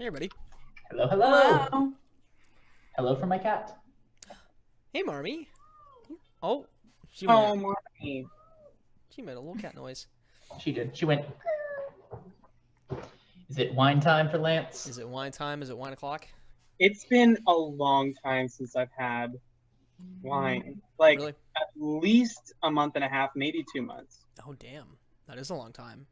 Hey, everybody. Hello, hello. Hello. Hello from my cat. Hey, Marmy. Oh, she Oh, went. Marty. She made a little cat noise. She did. She went. Is it wine time for Lance? Is it wine time? Is it wine o'clock? It's been a long time since I've had wine. Like, Really? at least a month and a half, maybe 2 months. Oh, damn. That is a long time.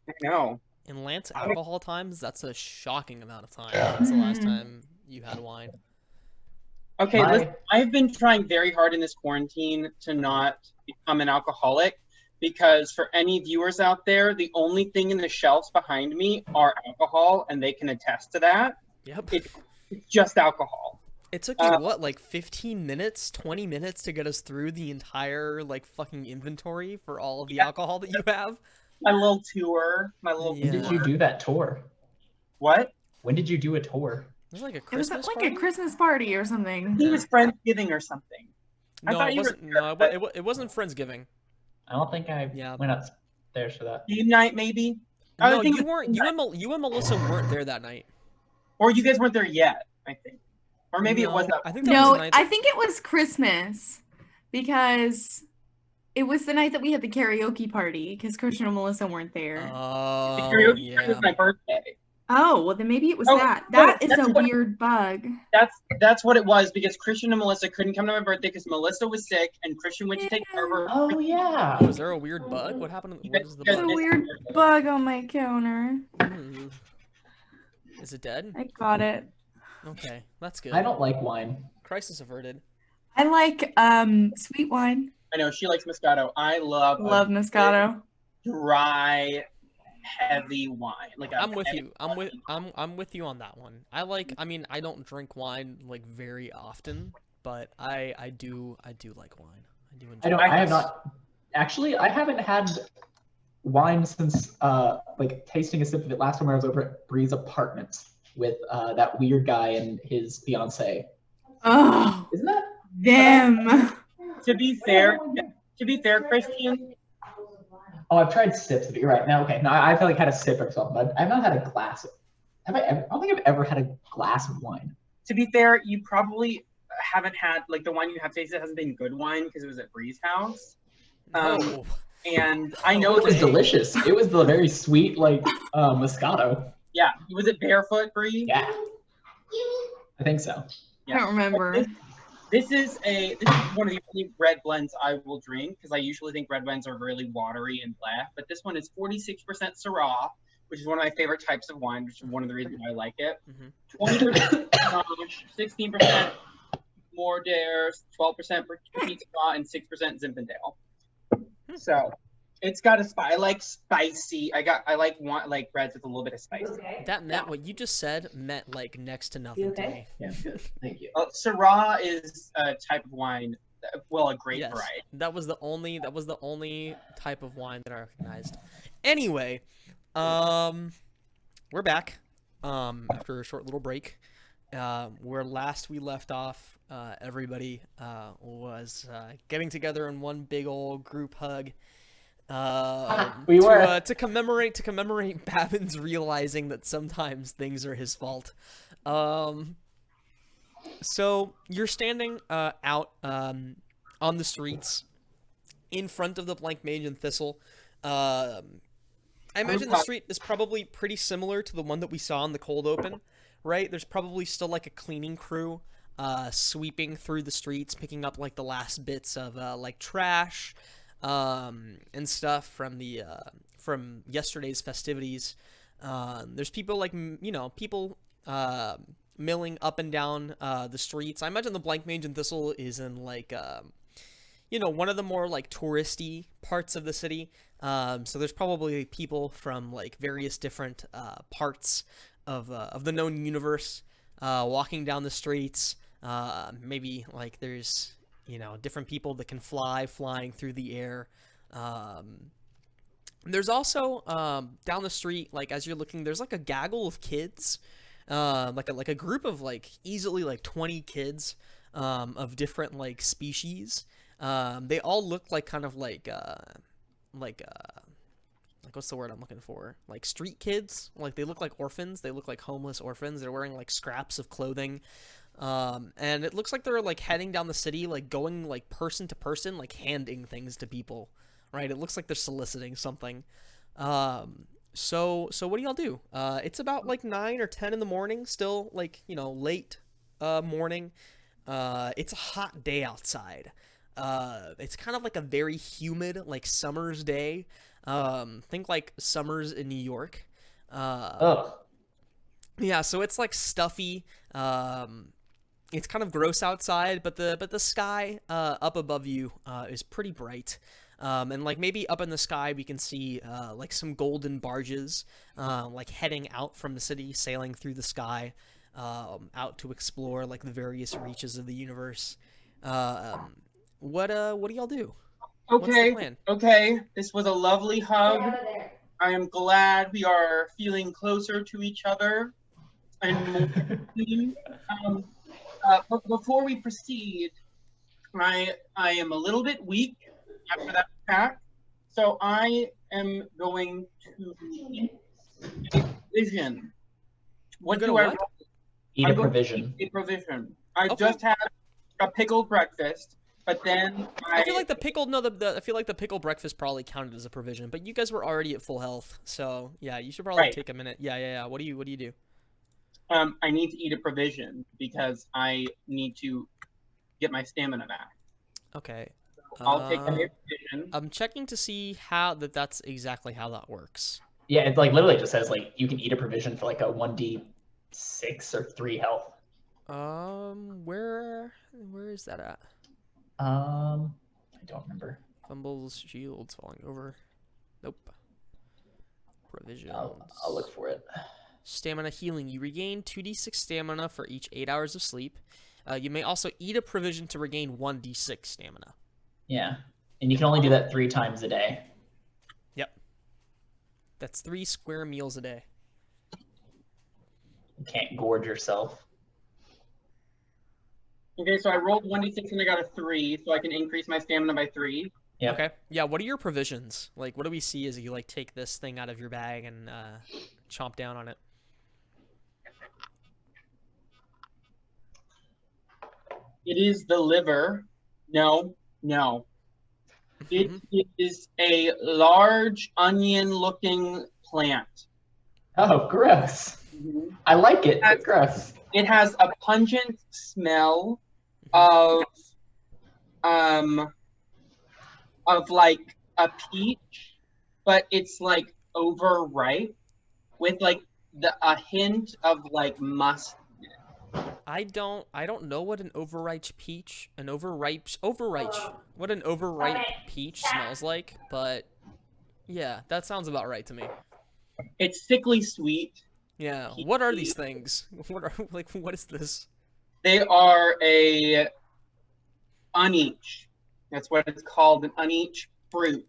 I know. In Lance alcohol times, that's a shocking amount of time since the last time you had wine. Okay, My- listen, I've been trying very hard in this quarantine to not become an alcoholic because for any viewers out there, the only thing in the shelves behind me are alcohol, and they can attest to that. Yep. It's just alcohol. It took you, what, like 15 minutes, 20 minutes to get us through the entire, like, fucking inventory for all of the alcohol that you have? My little tour, my little Yeah. When did you do that tour? What? When did you do a tour? It was like a It was Christmas like party? a Christmas party or something. He was Friendsgiving or something. I No, thought it you were wasn't. No, it wasn't Friendsgiving. I don't think I Yeah. went upstairs for that. Game night, maybe? I No, would think you it was weren't. You and Melissa weren't there that night. Or you guys weren't there yet, I think. Or maybe it was No, that. I think that was No, the night. I think it was Christmas because it was the night that we had the karaoke party because Christian and Melissa weren't there. The Oh, karaoke party yeah. was my birthday. Oh, well then maybe it was Oh, that. no, That is that's a what- weird bug. That's what it was because Christian and Melissa couldn't come to my birthday because Melissa was sick and Christian went to take care of her. Oh yeah. Oh, is there a weird bug? What happened? What is the It's a bug? weird bug on my counter. Hmm. Is it dead? I got it. Okay, that's good. I don't like wine. Crisis averted. I like sweet wine. I know she likes Moscato. I love Love Moscato. dry, heavy wine. Like I'm with you. I'm with you on that one. I mean, I don't drink wine like very often, but I do like wine. I do enjoy. I have not. Actually, I haven't had wine since like tasting a sip of it last time I was over at Bree's apartments with that weird guy and his fiance. Oh, Isn't that? them. To be fair, Christian, Oh, I've tried sips of it. You're right. Now, okay. Now I've like had a sip or something, but I've not had a glass. Have I ever? I don't think I've ever had a glass of wine. to be fair, you probably haven't had like the wine you have tasted hasn't been good wine because it was at Bree's house. No. And I know It was that delicious. It was the very sweet like Moscato. yeah, was it Barefoot Bree? Yeah. I think so. I don't remember. This is one of the only red blends I will drink because I usually think red blends are really watery and blah. But this one is 46% Syrah, which is one of my favorite types of wine, which is one of the reasons why I like it. Mhm. 20% Grenache, 16% Mordares, 12% Petite Syrah, and 6% Zinfandel. So it's got I like spicy. I like reds with a little bit of spice. That meant what you just said meant like next to nothing to me. Yeah, good. Thank you. Syrah is a type of wine, a great Yes, variety. that was the only type of wine that I recognized. Anyway, we're back after a short little break. Where last we left off, everybody was getting together in one big old group hug. We were. To commemorate Babin's realizing that sometimes things are his fault. So you're standing out on the streets in front of the Blank Mage and Thistle. I imagine the street is probably pretty similar to the one that we saw in the cold open, right? There's probably still like a cleaning crew sweeping through the streets, picking up like the last bits of like trash and stuff from yesterday's festivities. There's people like people milling up and down the streets. I imagine the Blank Mage and Thistle is in like one of the more like touristy parts of the city. So there's probably people from like various different parts of the known universe walking down the streets. Maybe like there's different people that can flying through the air. There's also down the street, like as you're looking, there's like a gaggle of kids, like a group of like easily like 20 kids of different like species. They all look like kind of like like, what's the word I'm looking for? Like street kids. Like they look like orphans. They look like homeless orphans. They're wearing like scraps of clothing. And it looks like they're like heading down the city, like going like person to person, like handing things to people, right? It looks like they're soliciting something. So what do y'all do? It's about like 9 or 10 in the morning, still like, late, morning. It's a hot day outside. It's kind of like a very humid, like summer's day. Think like summers in New York. Oh, Yeah, so it's like stuffy. It's kind of gross outside, but the sky up above you is pretty bright. And like maybe up in the sky we can see like some golden barges like heading out from the city, sailing through the sky, out to explore like the various reaches of the universe. What do y'all do? What's the Okay, plan? okay. This was a lovely hug. I am glad we are feeling closer to each other and more intimate. But before we proceed, I am a little bit weak after that attack, so I am going to eat a provision. What You're do gonna I what? roll? eat I'm a going to provision. eat a provision. I Okay. just had a pickled breakfast, but then I feel like the pickled I feel like the pickled breakfast probably counted as a provision, but you guys were already at full health, so yeah, you should probably Right. take a minute. Yeah. What do you do? I need to eat a provision because I need to get my stamina back. Okay. I'll take a provision. I'm checking to see how that's exactly how that works. Yeah, it like literally just says like you can eat a provision for like a 1d6 or 3 health. Where is that at? I don't remember. Fumbles, shields falling over. Nope. Provisions. I'll look for it. Stamina healing. You regain 2d6 stamina for each 8 hours of sleep. You may also eat a provision to regain 1d6 stamina. Yeah, and you can only do that 3 times a day. Yep. That's 3 square meals a day. You can't gorge yourself. Okay, so I rolled 1d6 and I got a 3, so I can increase my stamina by 3. Yep. Okay. Yeah, what are your provisions? Like, what do we see as you, like, take this thing out of your bag and chomp down on it? It is the liver. No. It is a large onion-looking plant. Oh, gross. I like it, but gross. It has a pungent smell of like a peach, but it's like overripe with like a hint of like musk. I don't know what an overripe peach smells like, but yeah, that sounds about right to me. It's sickly sweet. Yeah. What are these things? What is this? They are a uneach. That's what it's called, an uneach fruit.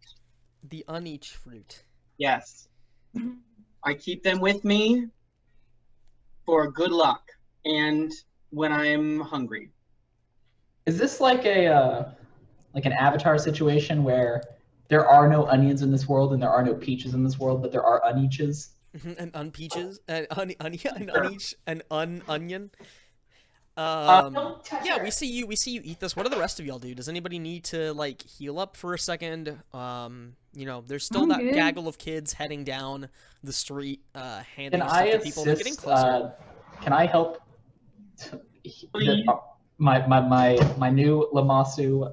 The uneach fruit. Yes. I keep them with me for good luck and when I'm hungry. Is this like a like an Avatar situation where there are no onions in this world and there are no peaches in this world, but there are uneaches? And unpeaches, and uneach, and onion. Yeah, we see you eat this. What do the rest of y'all do? Does anybody need to like heal up for a second? There's still that gaggle of kids heading down the street, handing stuff to people. They're getting closer. Can I help? My new Lamasu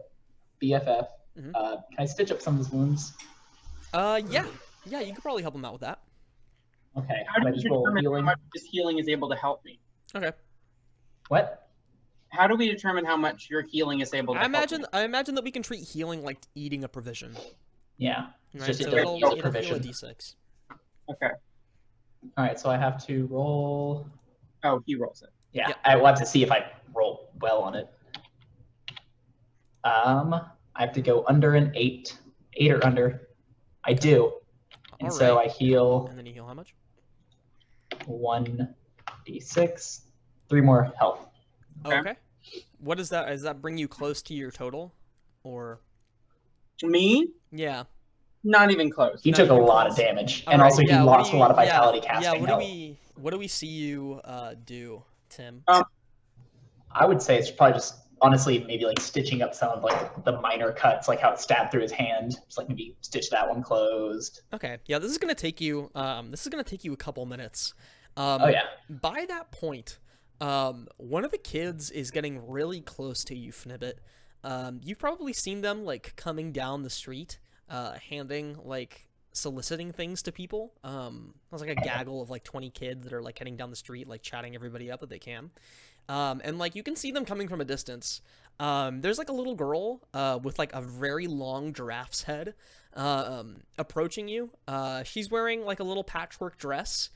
BFF. Can I stitch up some of his wounds? Yeah, you could probably help him out with that. How Okay. do I we just roll determine how healing. much this healing is able to help me? Okay. What? How do we determine how much your healing is able to help me? I imagine that we can treat healing like eating a provision. Yeah. Right? Just So a it'll heal heal a provision. d6. Okay. All right. So I have to roll. Oh, he rolls it. Yeah. Yeah. I will have to see if I roll well on it. I have to go under an 8 or under. I do. And so Alright. I heal And then you heal how much? 1d6, 3 more health. Okay. What does that? Does that bring you close to your total, or? Me? Yeah. Not even close. He Not took a even lot close. of damage, All and right, also he yeah, what do lost a you- lot of yeah, vitality Yeah, casting what do health. we see you do, Tim? I would say it's probably just honestly maybe like stitching up some of like the minor cuts, like how it stabbed through his hand. Just like maybe stitch that one closed. Okay, yeah, this is gonna take you a couple minutes. Oh yeah. By that point, one of the kids is getting really close to you, Fnibbit. You've probably seen them like coming down the street, soliciting things to people. There's like a gaggle of like 20 kids that are like heading down the street, like chatting everybody up that they can. And like you can see them coming from a distance. There's like a little girl with like a very long giraffe's head approaching you. She's wearing like a little patchwork dress.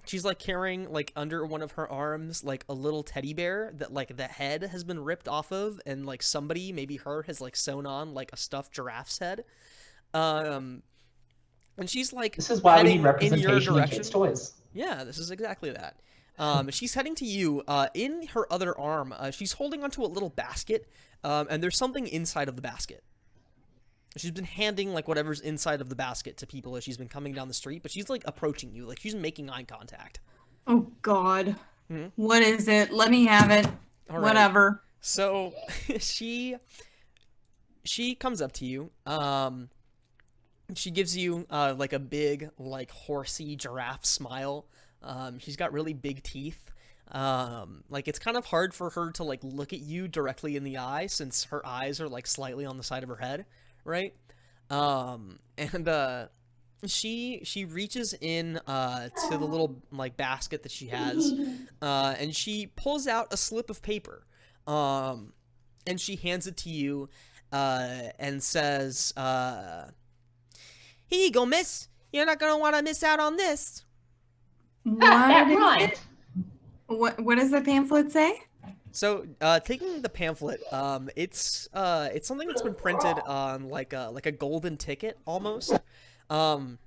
She's like carrying like under one of her arms like a little teddy bear that like the head has been ripped off of, and like somebody, maybe her, has like sewn on like a stuffed giraffe's head. And she's like, This is why we heading need in representation your in direction. kids' toys. Yeah, this is exactly that. She's heading to you. In her other arm, she's holding onto a little basket, and there's something inside of the basket. She's been handing like whatever's inside of the basket to people as she's been coming down the street, but she's like approaching you, like she's making eye contact. Oh God. Hmm? What is it? Let me have it. All right. Whatever. So she comes up to you. She gives you like a big, like horsey giraffe smile. She's got really big teeth. Like it's kind of hard for her to like look at you directly in the eye since her eyes are like slightly on the side of her head, right? And she reaches in to the little like basket that she has, and she pulls out a slip of paper, and she hands it to you, and says, "Here you go, miss. You're not gonna want to miss out on this." What is Right. it? What does the pamphlet say? So, taking the pamphlet, it's something that's been printed on like a golden ticket almost, and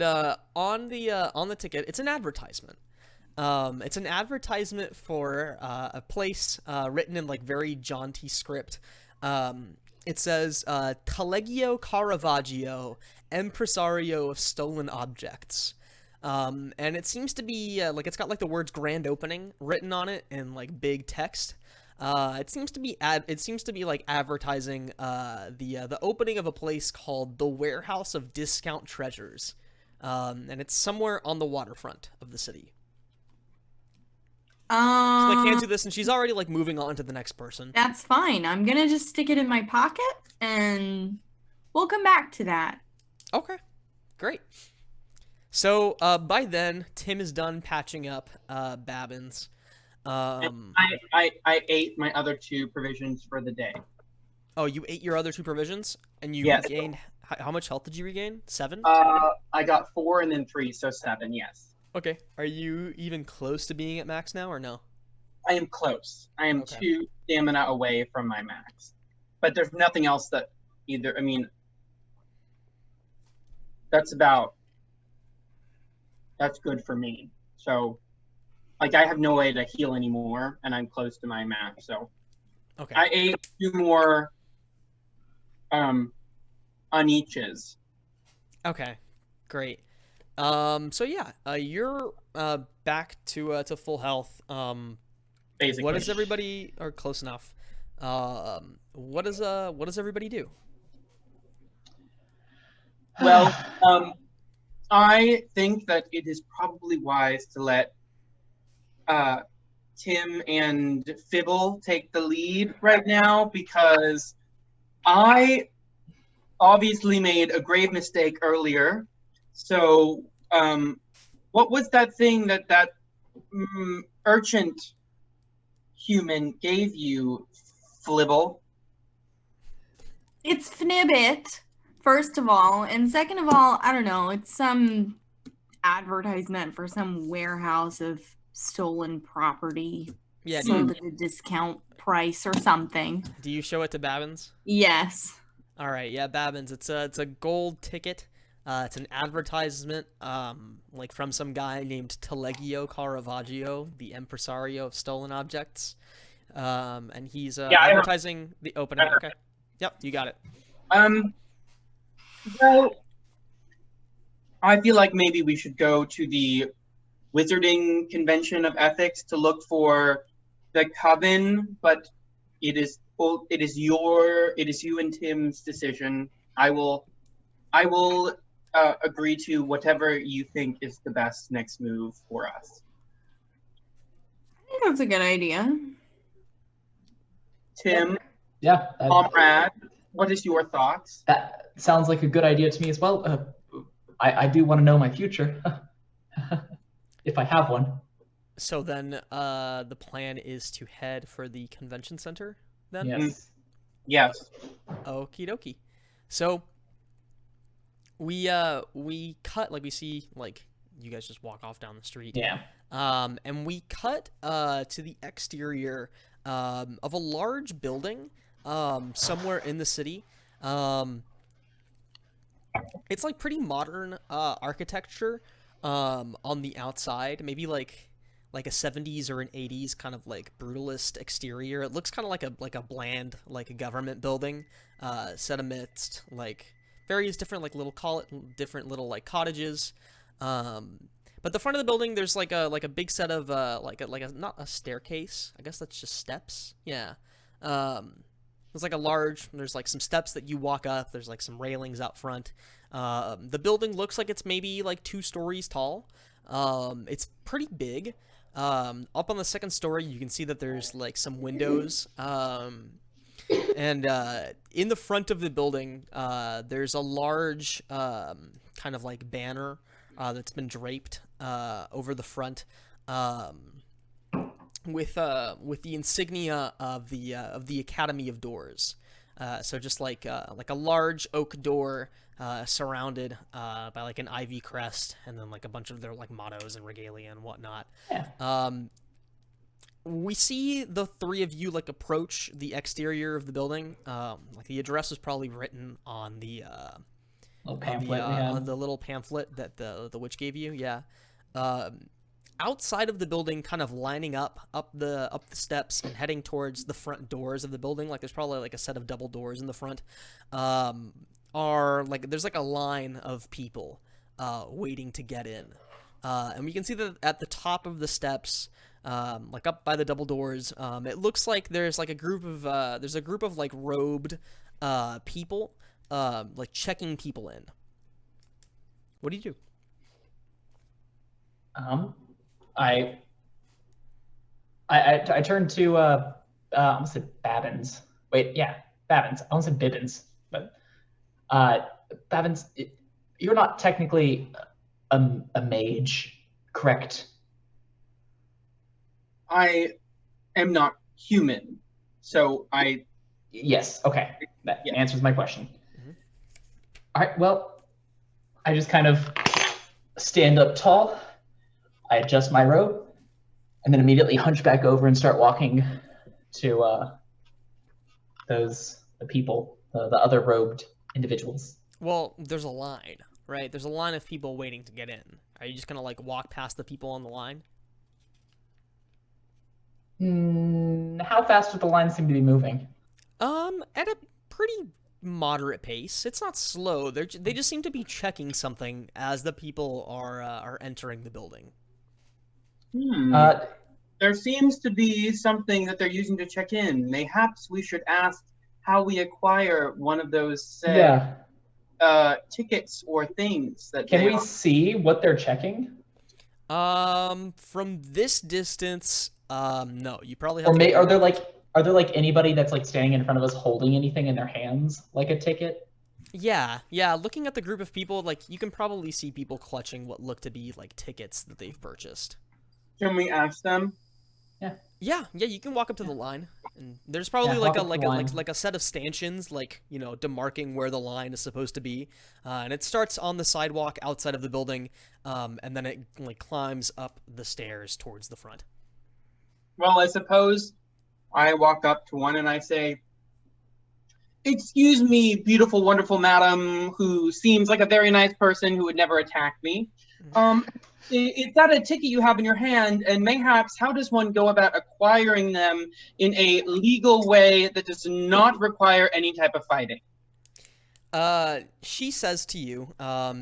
on the ticket, it's an advertisement. It's an advertisement for a place written in like very jaunty script. It says Collegio Caravaggio, Impresario of Stolen Objects. And it seems to be like it's got like the words "grand opening" written on it in like big text. It seems to be like advertising the opening of a place called the Warehouse of Discount Treasures, and it's somewhere on the waterfront of the city. She like hands you this, and she's already like moving on to the next person. That's fine. I'm gonna just stick it in my pocket, and we'll come back to that. Okay, great. So by then, Tim is done patching up Babbins. I ate my other 2 provisions for the day. Oh, you ate your other 2 provisions, and you Yes. regained. How much health did you regain? 7? I got 4 and then 3, so 7. Yes, Okay. Are you even close to being at max now, or no? I am close. I am Okay. 2 stamina away from my max, but there's nothing else that either. I mean, that's good for me. So, like, I have no way to heal anymore, and I'm close to my max. So, Okay. I ate 2 more Aniches. Okay. Great. So yeah, you're back to full health. Basically. What does everybody, or close enough? What does everybody do? Well, I think that it is probably wise to let Tim and Fibble take the lead right now, because I obviously made a grave mistake earlier. So, what was that thing that urchin human gave you, Flibble? It's Fnibbit, first of all, and second of all, I don't know. It's some advertisement for some warehouse of stolen property Yeah. sold at a discount price or something. Do you show it to Babbins? Yes. All right. Yeah, Babbins. It's a gold ticket. It's an advertisement, like from some guy named Collegio Caravaggio, the impresario of stolen objects. And he's Yeah, I know. advertising the opening. Okay. Yep, you got it. Well, I feel like maybe we should go to the Wizarding Convention of Ethics to look for the coven, but it is you and Tim's decision. I will agree to whatever you think is the best next move for us. I think that's a good idea. Tim, Yeah, comrade, what is your thoughts? that sounds like a good idea to me as well. I do want to know my future, if I have one. So then, the plan is to head for the convention center. Then. Yes. Yes. Okie dokie. So we cut, like, we see, like, you guys just walk off down the street. Yeah. And we cut to the exterior of a large building somewhere in the city. It's like pretty modern architecture on the outside, maybe like a 70s or an 80s kind of like brutalist exterior. It looks kind of like a bland like a government building set amidst like various different like different little like cottages. But the front of the building, there's like a big set of like a not a staircase. I guess that's just steps. Yeah. There's like there's like some steps that you walk up. There's like some railings out front. The building looks like it's maybe like 2 stories tall. It's pretty big. Up on the second story, you can see that there's like some windows. And in the front of the building, there's a large kind of like banner that's been draped over the front. With the insignia of the Academy of Doors, so just like a large oak door surrounded by like an ivy crest, and then like a bunch of their like mottos and regalia and whatnot. Yeah. We see the 3 of you like approach the exterior of the building. Like the address was probably written on the Little pamphlet we had. on the little pamphlet that the witch gave you. Yeah. Outside of the building, kind of lining up the steps and heading towards the front doors of the building, like there's probably like a set of double doors in the front, are like there's like a line of people waiting to get in, and we can see that at the top of the steps, like up by the double doors, it looks like there's like a group of like robed people like checking people in. What do you do? I turned to I almost said Babbins. Wait, yeah, Babbins. I almost said Bibbins, but Babbins, you're not technically a mage, correct? I am not human, so I... Yes, okay. That Yeah. answers my question. Mm-hmm. All right, well, I just kind of stand up tall, I adjust my robe, and then immediately hunch back over and start walking to the people, the other robed individuals. Well, there's a line, right? There's a line of people waiting to get in. Are you just gonna like walk past the people on the line? How fast do the lines seem to be moving? At a pretty moderate pace. It's not slow. They just seem to be checking something as the people are entering the building. There seems to be something that they're using to check in. Mayhaps we should ask how we acquire one of those tickets or things that Can we see what they're checking? From this distance, no. You probably have. Or are there like anybody that's like standing in front of us holding anything in their hands, like a ticket? Yeah. Looking at the group of people, like you can probably see people clutching what look to be like tickets that they've purchased. Can we ask them? Yeah. You can walk up to the line, and there's probably like a set of stanchions, like demarking where the line is supposed to be, and it starts on the sidewalk outside of the building, and then it like climbs up the stairs towards the front. Well, I suppose I walk up to one and I say, "Excuse me, beautiful, wonderful madam, who seems like a very nice person who would never attack me. Is that a ticket you have in your hand? And mayhaps, how does one go about acquiring them in a legal way that does not require any type of fighting?" She says to you,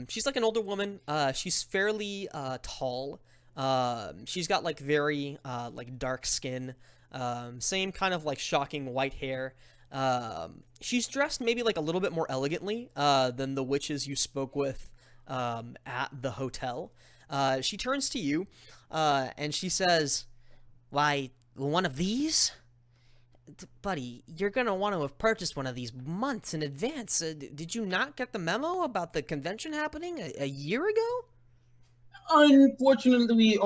she's like an older woman. She's fairly tall. She's got like very like dark skin. Same kind of like shocking white hair. She's dressed maybe like a little bit more elegantly than the witches you spoke with at the hotel. She turns to you and she says, "Why, one of these? Buddy, you're gonna want to have purchased one of these months in advance. Did you not get the memo about the convention happening a year ago?" Unfortunately,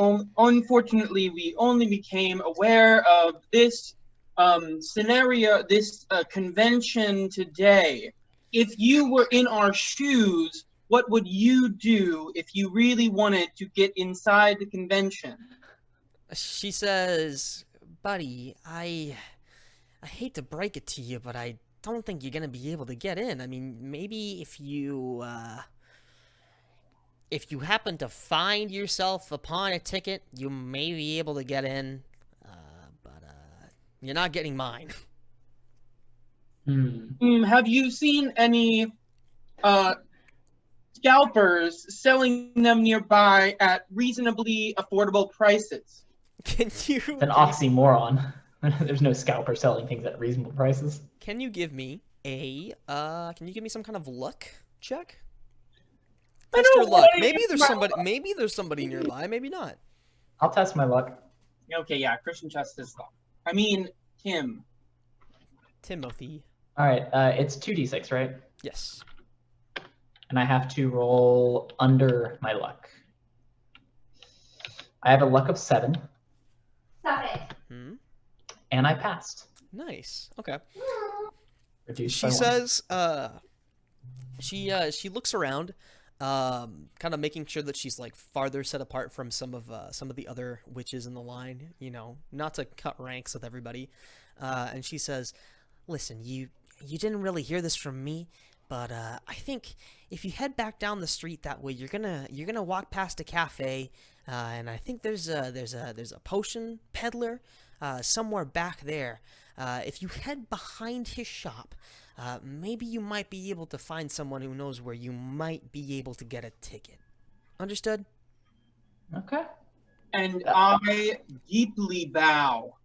we only became aware of this scenario, this convention today. If you were in our shoes, what would you do if you really wanted to get inside the convention? She says, "Buddy, I hate to break it to you, but I don't think you're gonna be able to get in. I mean, maybe if you happen to find yourself upon a ticket, you may be able to get in, but you're not getting mine." Have you seen any scalpers selling them nearby at reasonably affordable prices? Can you? It's an oxymoron. There's no scalper selling things at reasonable prices. Can you give me a? Can you give me some kind of luck check? Test your luck. Maybe there's somebody. Maybe there's somebody nearby. Maybe not. I'll test my luck. Okay, yeah, Christian trusts his luck. I mean, Tim. Timothy. All right, it's 2d6, right? Yes. And I have to roll under my luck. I have a luck of 7. Stop it. And I passed. Nice. Okay. Reduced She by 1. says, she looks around, kind of making sure that she's like farther set apart from some of the other witches in the line, you know, not to cut ranks with everybody. And she says, "Listen, you didn't really hear this from me, but I think if you head back down the street that way, you're gonna walk past a cafe, and I think there's a potion peddler somewhere back there. If you head behind his shop, maybe you might be able to find someone who knows where you might be able to get a ticket. Understood?" Okay. And I deeply bow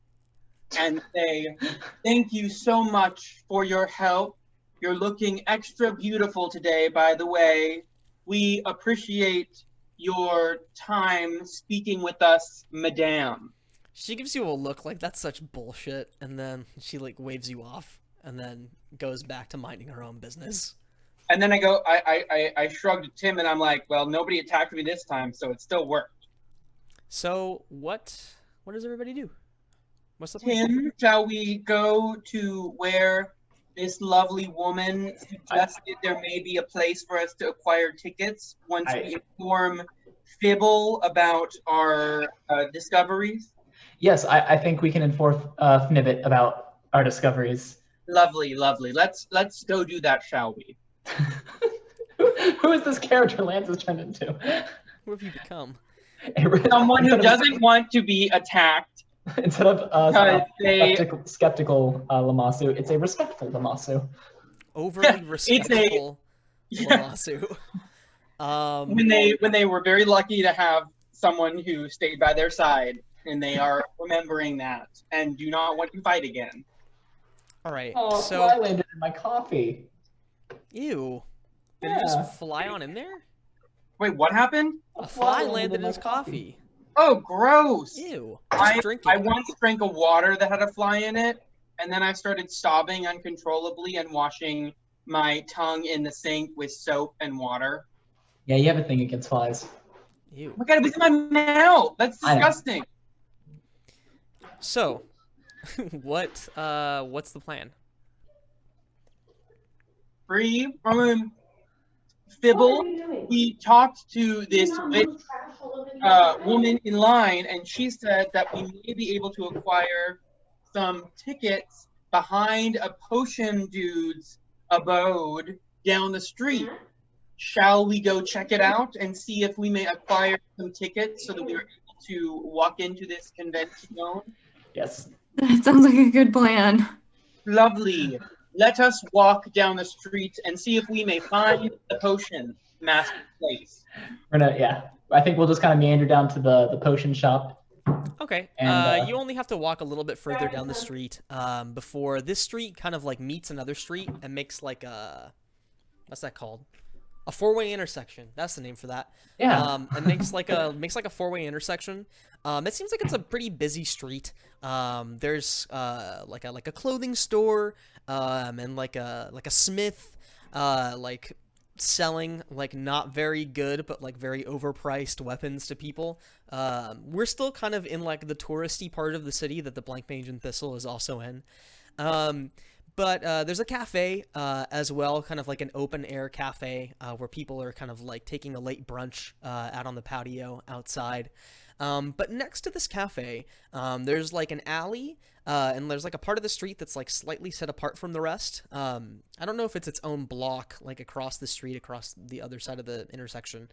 and say, "Thank you so much for your help. You're looking extra beautiful today, by the way. We appreciate your time speaking with us, madame." She gives you a look like that's such bullshit, and then she like waves you off, and then goes back to minding her own business. And then I shrugged at Tim and I'm like, well, nobody attacked me this time, so it still worked. So what does everybody do? What's the plan? Tim, shall we go to where this lovely woman suggested there may be a place for us to acquire tickets once we inform Fibble about our discoveries? Yes, I think we can inform Fnibbit about our discoveries. Lovely, lovely. Let's go do that, shall we? Who is this character Lance has turned into? Who have you become? Someone who doesn't want to be attacked. Instead of skeptical Lamasu, it's a respectful Lamasu. Overly respectful Lamasu. When they were very lucky to have someone who stayed by their side, and they are remembering that and do not want to fight again. All right. Oh, so fly landed in my coffee. Ew. Did Yeah. it just fly on in there? Wait, what happened? A fly landed in his coffee. Oh, gross. Ew. I Just drink it. once drank a water that had a fly in it, and then I started sobbing uncontrollably and washing my tongue in the sink with soap and water. Yeah, you have a thing against flies. Ew. Oh my god, it was in my mouth. That's I know. disgusting. So, what's the plan? Free. Fibble. We talked to this witch woman in line, and she said that we may be able to acquire some tickets behind a potion dude's abode down the street. Shall we go check it out and see if we may acquire some tickets so that we are able to walk into this convention zone? Yes. That sounds like a good plan. Lovely. let us walk down the street and see if we may find the potion master place. I think we'll just kind of meander down to the potion shop. Okay. And, you only have to walk a little bit further down the street before this street kind of like meets another street and makes like a what's that called? A four-way intersection. That's the name for that. Yeah. It makes like a four-way intersection. It seems like it's a pretty busy street. There's like a clothing store, and like a smith, like selling like not very good but like very overpriced weapons to people. We're still kind of in like the touristy part of the city that the Blank Mage and Thistle is also in. But there's a cafe as well, kind of like an open air cafe where people are kind of like taking a late brunch out on the patio outside. But next to this cafe, there's like an alley, and there's like a part of the street that's like slightly set apart from the rest. I don't know if it's its own block, like across the street, across the other side of the intersection.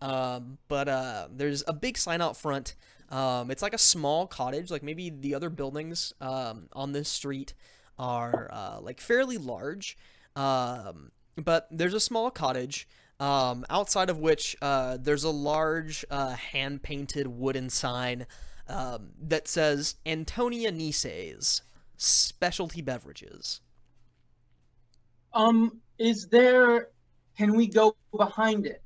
But there's a big sign out front. It's like a small cottage, like maybe the other buildings on this street are like fairly large, but there's a small cottage outside of which there's a large hand-painted wooden sign that says Antonia Nice's Specialty Beverages. Can we go behind it?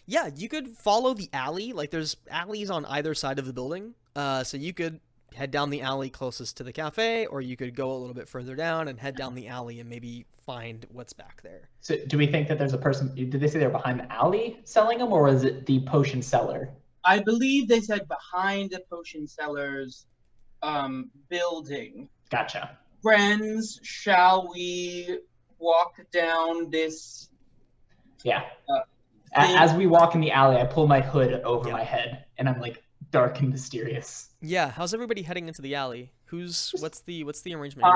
Yeah, you could follow the alley. Like there's alleys on either side of the building, so you could head down the alley closest to the cafe, or you could go a little bit further down and head down the alley and maybe find what's back there. So do we think that there's a person, did they say they're behind the alley selling them, or was it the potion seller? I believe they said behind the potion seller's building. Gotcha. Friends, shall we walk down this? Yeah. As we walk in the alley, I pull my hood over my head, and I'm like dark and mysterious. Yeah, how's everybody heading into the alley? What's the arrangement?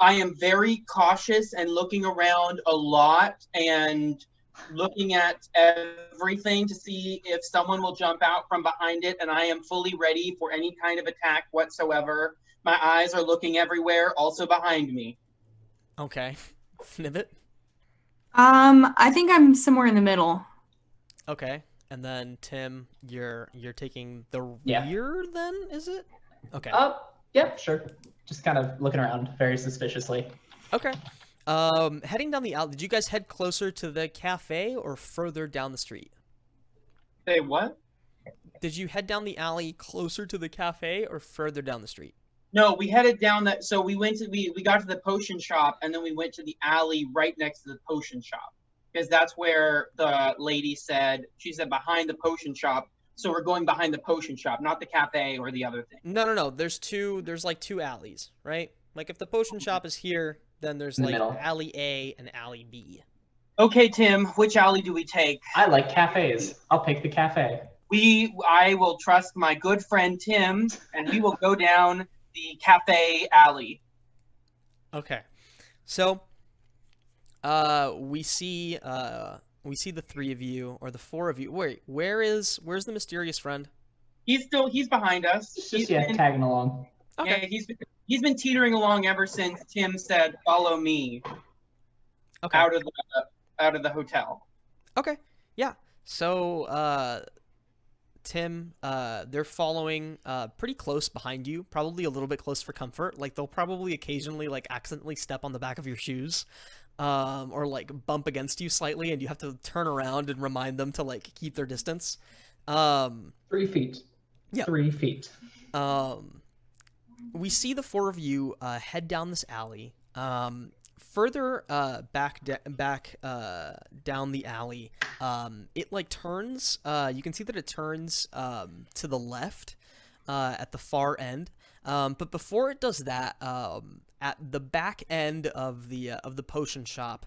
I am very cautious and looking around a lot and looking at everything to see if someone will jump out from behind it, and I am fully ready for any kind of attack whatsoever. My eyes are looking everywhere, also behind me. Okay. Snivet? I think I'm somewhere in the middle. Okay. And then Tim, you're taking the rear then, is it? Okay. Yeah, sure. Just kind of looking around very suspiciously. Okay. Heading down the alley, did you guys head closer to the cafe or further down the street? Say what? Did you head down the alley closer to the cafe or further down the street? No, we headed down that. So we got to the potion shop, and then we went to the alley right next to the potion shop, because that's where the lady said. She said behind the potion shop. So we're going behind the potion shop, not the cafe or the other thing. No. There's like two alleys, right? Like if the potion shop is here, then there's like alley A and alley B. Okay, Tim, which alley do we take? I like cafes. I'll pick the cafe. I will trust my good friend Tim, and we will go down the cafe alley. Okay. So we see the three of you, or the four of you. Wait, where's the mysterious friend? He's behind us. He's just tagging along. Okay. Yeah, he's been teetering along ever since Tim said, "Follow me." Okay. Out of the hotel. Okay. Yeah. So Tim, they're following pretty close behind you, probably a little bit close for comfort. Like they'll probably occasionally like accidentally step on the back of your shoes, or like bump against you slightly, and you have to turn around and remind them to like keep their distance. 3 feet. Yeah. 3 feet. We see the four of you head down this alley. Further back down the alley, it like turns. You can see that it turns to the left at the far end. But before it does that, at the back end of the potion shop,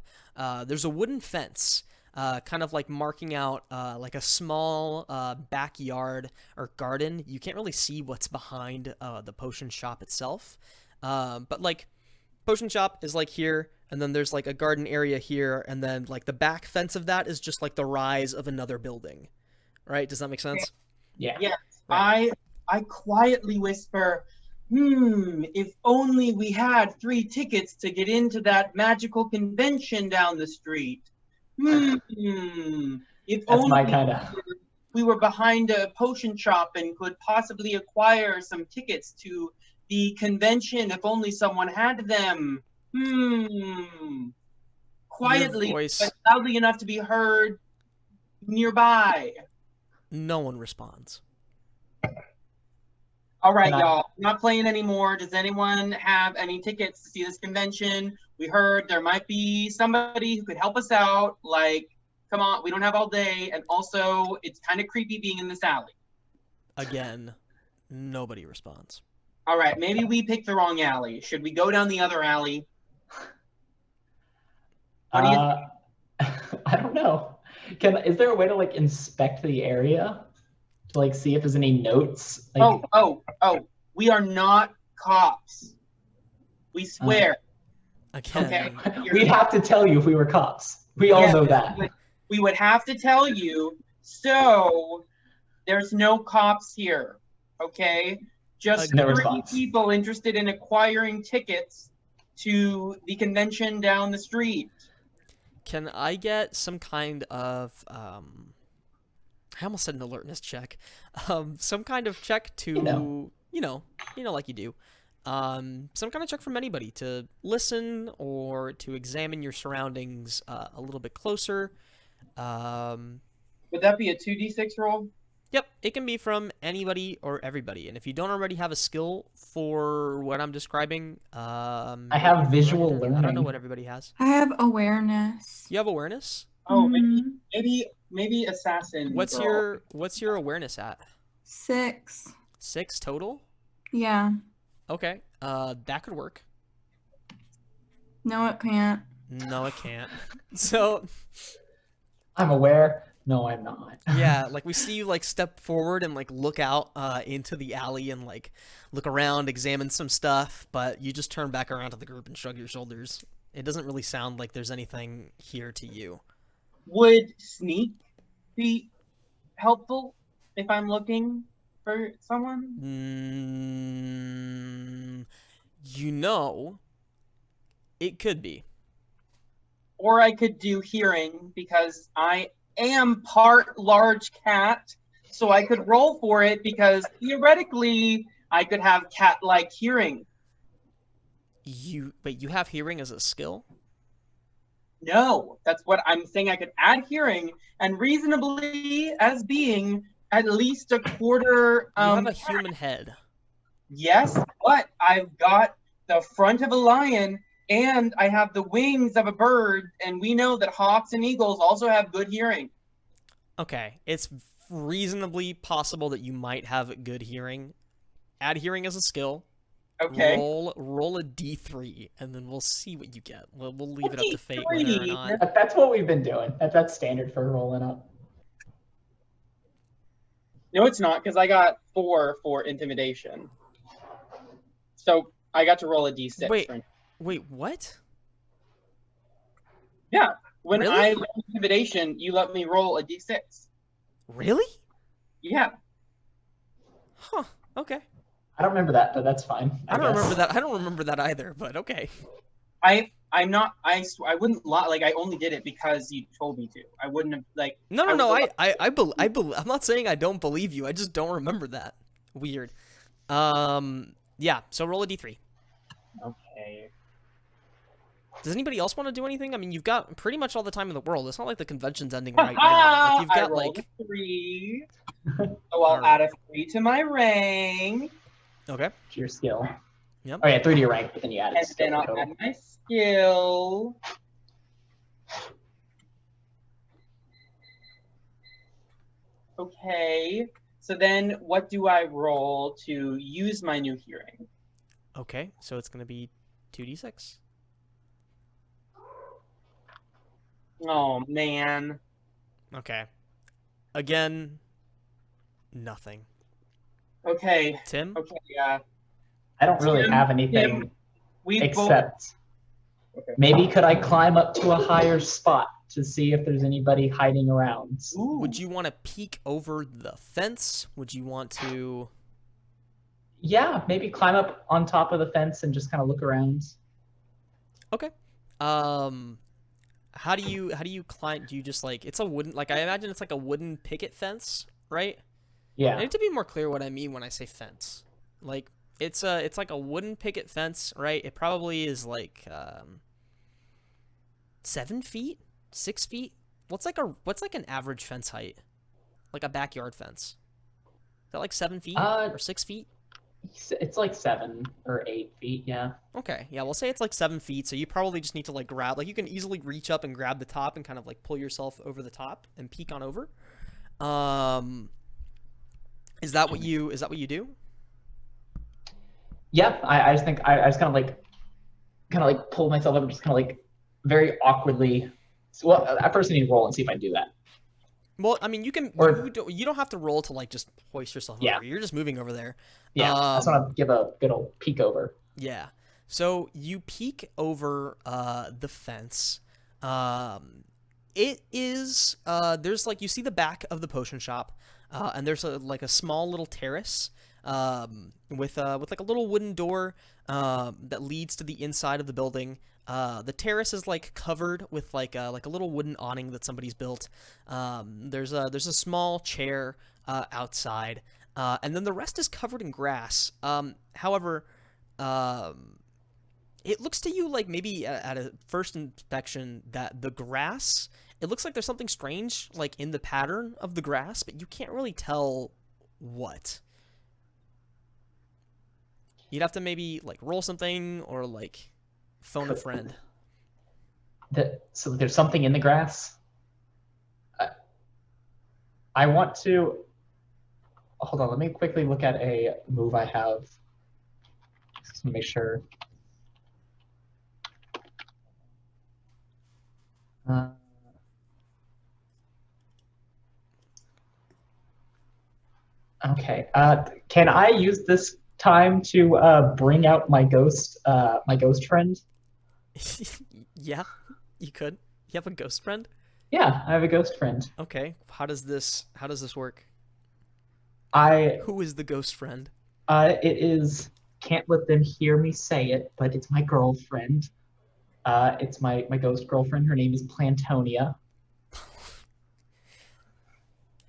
there's a wooden fence, kind of like marking out like a small backyard or garden. You can't really see what's behind the potion shop itself, but like potion shop is like here, and then there's like a garden area here, and then like the back fence of that is just like the rise of another building, right? Does that make sense? Yeah. Yes. Right. I quietly whisper, If only we had 3 tickets to get into that magical convention down the street. If That's my only kind of. we were behind a potion shop and could possibly acquire some tickets to the convention if only someone had them. Quietly, voice- but loudly enough to be heard nearby. No one responds. All right, Can I- y'all. Not playing anymore. Does anyone have any tickets to see this convention? We heard there might be somebody who could help us out. Like, come on, we don't have all day. And also, it's kind of creepy being in this alley. Again, nobody responds. All right, maybe we picked the wrong alley. Should we go down the other alley? What do you I don't know. Is there a way to like inspect the area to like see if there's any notes? Like, Oh, we are not cops. We swear. Again, Okay. we'd have to tell you if we were cops. We all Yeah, know that. We would have to tell you, so there's no cops here, okay? Just No 3 response. people interested in acquiring tickets to the convention down the street. can I get some kind of I almost said an alertness check. Some kind of check to you know, like you do. Some kind of check from anybody to listen or to examine your surroundings a little bit closer. Would that be a 2d6 roll? Yep, it can be from anybody or everybody. And if you don't already have a skill for what I'm describing, I have visual I don't know learning. what everybody has. I have awareness. You have awareness? Oh, Mhm. maybe assassin. What's girl. your awareness at? 6. 6 total? Yeah. Okay. That could work. No, it can't. No, it can't. So, I'm aware. No, I'm not. yeah, like we see you like step forward and like look out into the alley and like look around, examine some stuff, but you just turn back around to the group and shrug your shoulders. It doesn't really sound like there's anything here to you. Would sneak be helpful if I'm looking for someone? You know, it could be. Or I could do hearing because I am part large cat, so I could roll for it because theoretically I could have cat-like hearing. But you have hearing as a skill? No, that's what I'm saying. I could add hearing and reasonably as being at least a quarter. You have a human head. Yes, but I've got the front of a lion and I have the wings of a bird, and we know that hawks and eagles also have good hearing. Okay, it's reasonably possible that you might have good hearing. Add hearing as a skill. Okay. Roll a d3, and then we'll see what you get. We'll leave it up to fate D3? whether or not. That's what we've been doing. That's standard for rolling up. No, it's not, because I got 4 for intimidation. So I got to roll a d6. Wait, what? Yeah. When Really? I roll intimidation, you let me roll a d6. Really? Yeah. Huh. Okay. I don't remember that, but that's fine. I don't guess. remember that. I don't remember that either. But okay. I'm not. I wouldn't lie. Like I only did it because you told me to. I wouldn't have like. No. was I'm not saying I don't believe you. I just don't remember that. Weird. Yeah. So roll a d3. Okay. Does anybody else want to do anything? I mean, you've got pretty much all the time in the world. It's not like the convention's ending right now. Like, you've I got rolled like. a 3. So I'll Alright. add a 3 to my rank, Okay. To your skill. Yep. Oh yeah, 3 to your rank, but then you added and skill then I'll total. add my skill. Okay. So then, what do I roll to use my new hearing? Okay. So it's gonna be 2d6. Oh man. Okay. Again. Nothing. Okay. Tim. Okay. I don't really Tim, have anything Tim, we both. except Okay. maybe could I climb up to a higher spot to see if there's anybody hiding around? Ooh. Would you want to peek over the fence? Would you want to? Yeah, maybe climb up on top of the fence and just kind of look around. Okay. Um, how do you climb? Do you just like it's a wooden like I imagine it's like a wooden picket fence, right? I Yeah. need to be more clear what I mean when I say fence. Like it's like a wooden picket fence, right? It probably is like 7 feet, 6 feet. What's like an average fence height? Like a backyard fence. Is that like 7 feet Uh, or 6 feet? it's like 7 or 8 feet. Yeah. Okay, yeah, we'll say it's like 7 feet. So you probably just need to like grab, like you can easily reach up and grab the top and kind of like pull yourself over the top and peek on over. Um, is that what you do? Yeah. I just think I just kind of like pull myself up and just kind of like very awkwardly. Well, I first need to roll and see if I do that. Well, I mean, Or you don't have to roll to like just hoist yourself yeah, over. You're just moving over there. yeah. I just want to give a good old peek over. Yeah. So you peek over the fence. It is there's like you see the back of the potion shop, and there's like a small little terrace with like a little wooden door that leads to the inside of the building. The terrace is like covered with like a little wooden awning that somebody's built. There's a small chair outside, and then the rest is covered in grass. However, it looks to you like maybe at a first inspection that the grass, it looks like there's something strange like in the pattern of the grass, but you can't really tell what. You'd have to maybe like roll something or like phone a friend. So there's something in the grass. I want to hold on. Let me quickly look at a move I have. Just to make sure. Okay. Can I use this time to bring out my ghost friend? Yeah, you could. You have a ghost friend? Yeah, I have a ghost friend. Okay. How does this work? I Who is the ghost friend? it is can't let them hear me say it, but it's my girlfriend. It's my ghost girlfriend. Her name is Plantonia.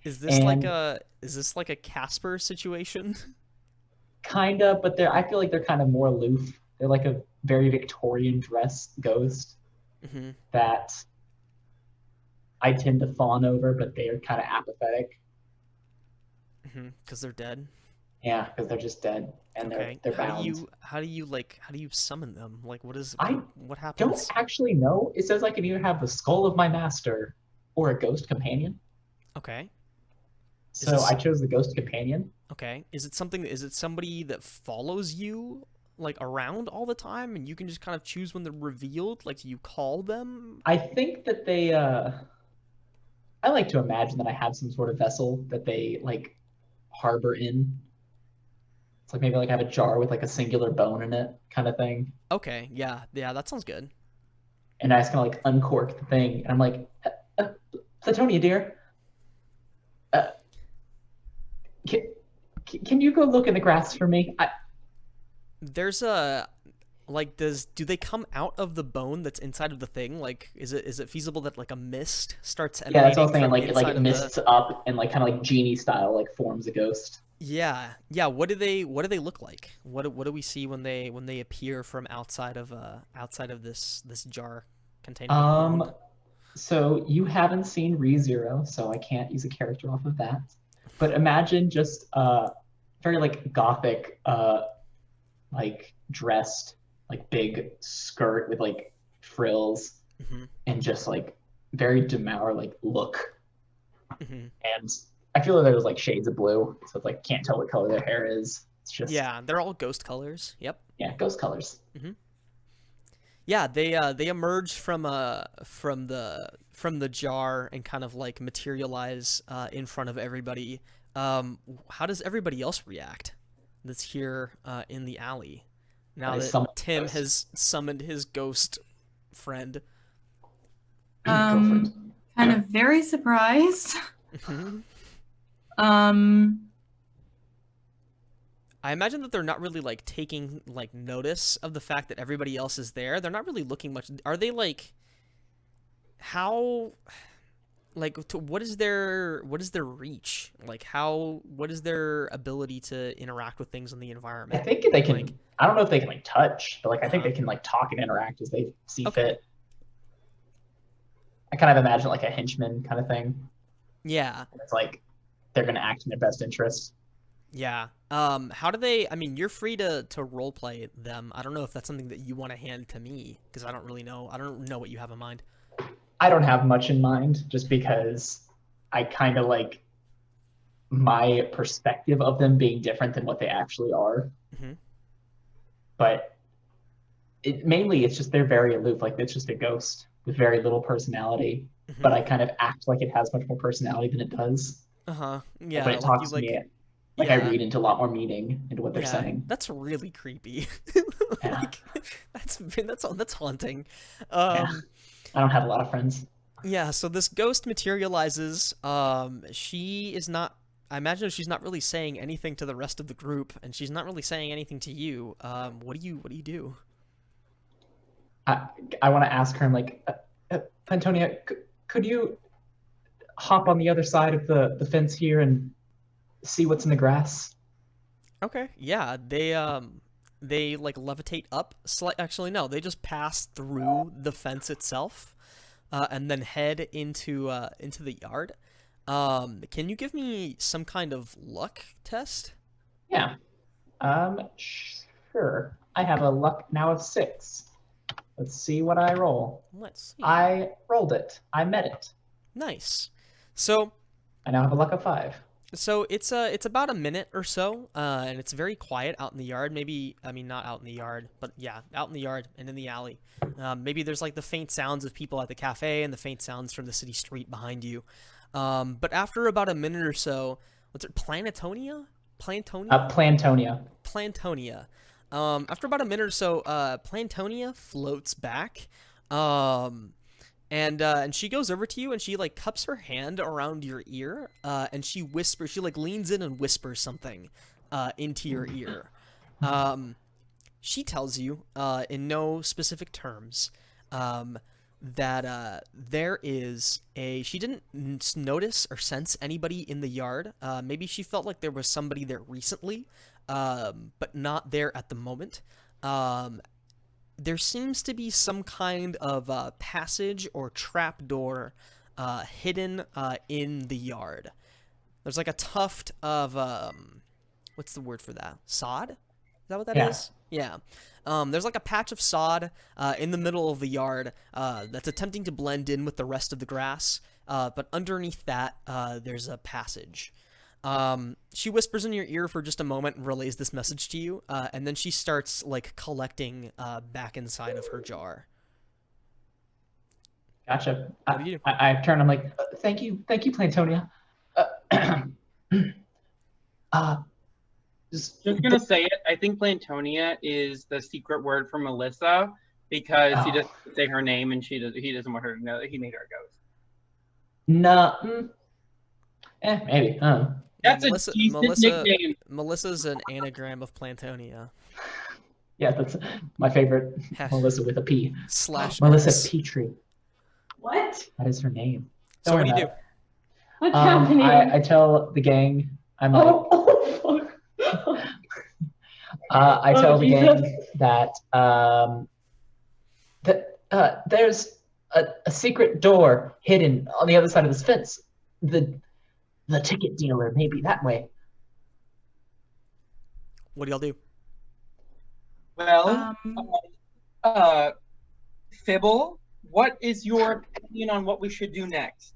Is this like a Casper situation? Kinda, but I feel like they're kind of more aloof. They're like a very Victorian dress ghost Mm-hmm. that I tend to fawn over, but they are kind of apathetic. Mm-hmm. Because they're dead. Yeah, because they're just dead and Okay. they're bound. How do you summon them? Like I what don't happens? actually know. It says I can either have the skull of my master or a ghost companion. Okay. So I chose the ghost companion. Okay. Is it somebody that follows you like around all the time and you can just kind of choose when they're revealed? Like do you call them? I think that they I like to imagine that I have some sort of vessel that they like harbor in. It's like maybe like I have a jar with like a singular bone in it kind of thing. Okay. Yeah. Yeah, that sounds good. And I just kind of like uncork the thing and I'm like, Platonia dear, uh, can you go look in the grass for me? There's a like do they come out of the bone that's inside of the thing? Like is it feasible that like a mist starts Yeah, that's what I emanating was thinking. from Like inside it of mists up and like kind of like genie style, like forms a ghost. Yeah. Yeah, what do they look like? What do we see when they appear from outside of this jar containing the bone? So you haven't seen ReZero, so I can't use a character off of that. But imagine just very like gothic like dressed like big skirt with like frills Mm-hmm. and just like very dour like look. Mm-hmm. And I feel like there's like shades of blue, so it's like can't tell what color their hair is. It's just Yeah, they're all ghost colors. Yep. yeah, ghost colors. Yeah, they emerge from the jar and kind of like materialize in front of everybody. How does everybody else react that's here in the alley now that Tim has summoned his ghost friend? Kind of very surprised. Mhm. I imagine that they're not really like taking like notice of the fact that everybody else is there. They're not really looking much. Are they like how like what is their reach? Like what is their ability to interact with things in the I environment? think they can. Like, I don't know if they can like touch, but like I think Uh-huh. they can like talk and interact as they see Okay. fit. I kind of imagine like a henchman kind of thing. Yeah. It's like they're gonna act in their best interest. Yeah. How do they? I mean, you're free to role play them. I don't know if that's something that you want to hand to me because I don't really know. I don't know what you have in mind. I don't have much in mind, just because I kind of like my perspective of them being different than what they actually are. Mhm. But mainly it's just they're very aloof. Like it's just a ghost with very little personality. But Mhm. I kind of act like it has much more personality than it does. Uh-huh. Like Yeah. when it Like you talks to me, like I Yeah. read into a lot more meaning into what they're Yeah. saying. That's really creepy. Yeah, Like that's haunting. yeah. I don't have a lot of friends. Yeah, so this ghost materializes. She is not. I imagine she's not really saying anything to the rest of the group, and she's not really saying anything to you. What do you do? I, I want to ask her. I'm like, Antonia, could you hop on the other side of the fence here and see what's in the grass? Okay, yeah, they like levitate up. Actually, no, they just pass through the fence itself, and then head into the yard. Can you give me some kind of luck test? Yeah. Sure. I have a luck now of 6. Let's see what I roll. Let's see. I rolled it. I met it. Nice. So I now have a luck of 5. it's about a minute or so, and it's very quiet out in the yard. Maybe I mean not out in the yard, but yeah, out in the yard and in the alley. Maybe there's like the faint sounds of people at the cafe and the faint sounds from the city street behind you. But after about a minute or so, what's it? Planetonia? Plantonia? Plantonia. Plantonia. After about a minute or so, Plantonia floats back. And she goes over to you and she like cups her hand around your ear, and she whispers. She like leans in and whispers something, into your ear. She tells you, in no specific terms, that there is a. She didn't notice or sense anybody in the yard. Maybe she felt like there was somebody there recently, but not there at the moment. There seems to be some kind of passage or trapdoor hidden in the yard. There's like a tuft of what's the word for that? Sod? Is that what that is? Yeah. Yeah. There's like a patch of sod in the middle of the yard that's attempting to blend in with the rest of the grass. But underneath that, there's a passage. She whispers in your ear for just a moment and relays this message to you, and then she starts like collecting back inside of her jar. Gotcha. What do you do? I turn. I'm like, thank you, Plantonia. Uh, just Just gonna say it. I think Plantonia is the secret word for Melissa because he Oh. doesn't say her name and he doesn't want her to know that he made her a ghost. no. Maybe. I don't know. That's Melissa- a decent Melissa- nickname. Melissa's an anagram of Plantonia. Yeah, that's my favorite. Melissa with a P. / Melissa S. Petrie. What? That is her name. So Don't what do worry you do? about What's it. happening? I tell the gang. I'm like, oh, fuck. I tell Oh, the Jesus. gang that there's a secret door hidden on the other side of this fence. The ticket dealer may be that way. What do y'all do? Well, Um, Fibble, what is your opinion on what we should do next?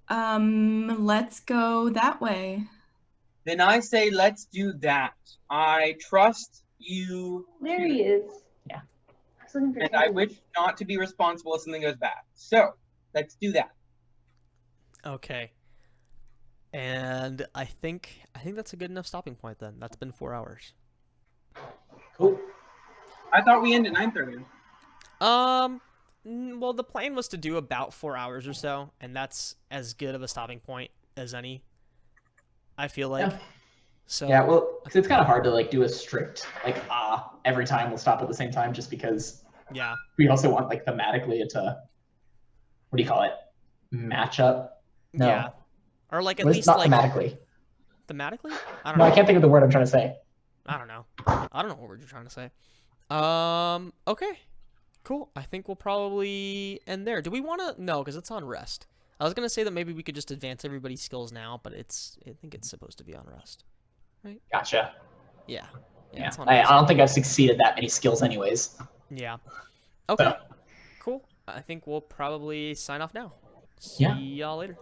let's go that way. Then I say let's do that. I trust you, There he is. Yeah. I was looking for and I him. wish not to be responsible if something goes bad. So let's do that. Okay. And I think that's a good enough stopping point then. That's been 4 hours. Cool. I thought we ended at 9:30. Well, the plan was to do about 4 hours or so, and that's as good of a stopping point as any. I feel like. Yeah. So Yeah, well, because it's kind of hard to like do a strict like every time we'll stop at the same time, just because yeah, we also want like thematically it to, what do you call it, match up? No, yeah, or like at What is- least not like thematically. thematically. I don't No, know. I can't think of the word I'm trying to say. I don't know. I don't know what word you're trying to say. Okay. Cool. I think we'll probably end there. Do we want to? No, because it's on rest. I was gonna say that maybe we could just advance everybody's skills now, but I think it's supposed to be on rest. Gotcha. Yeah. Yeah, It's on I rest. don't think I've succeeded that many skills anyways. Yeah. Okay. So, Cool. I think we'll probably sign off now. Yeah. See y'all later.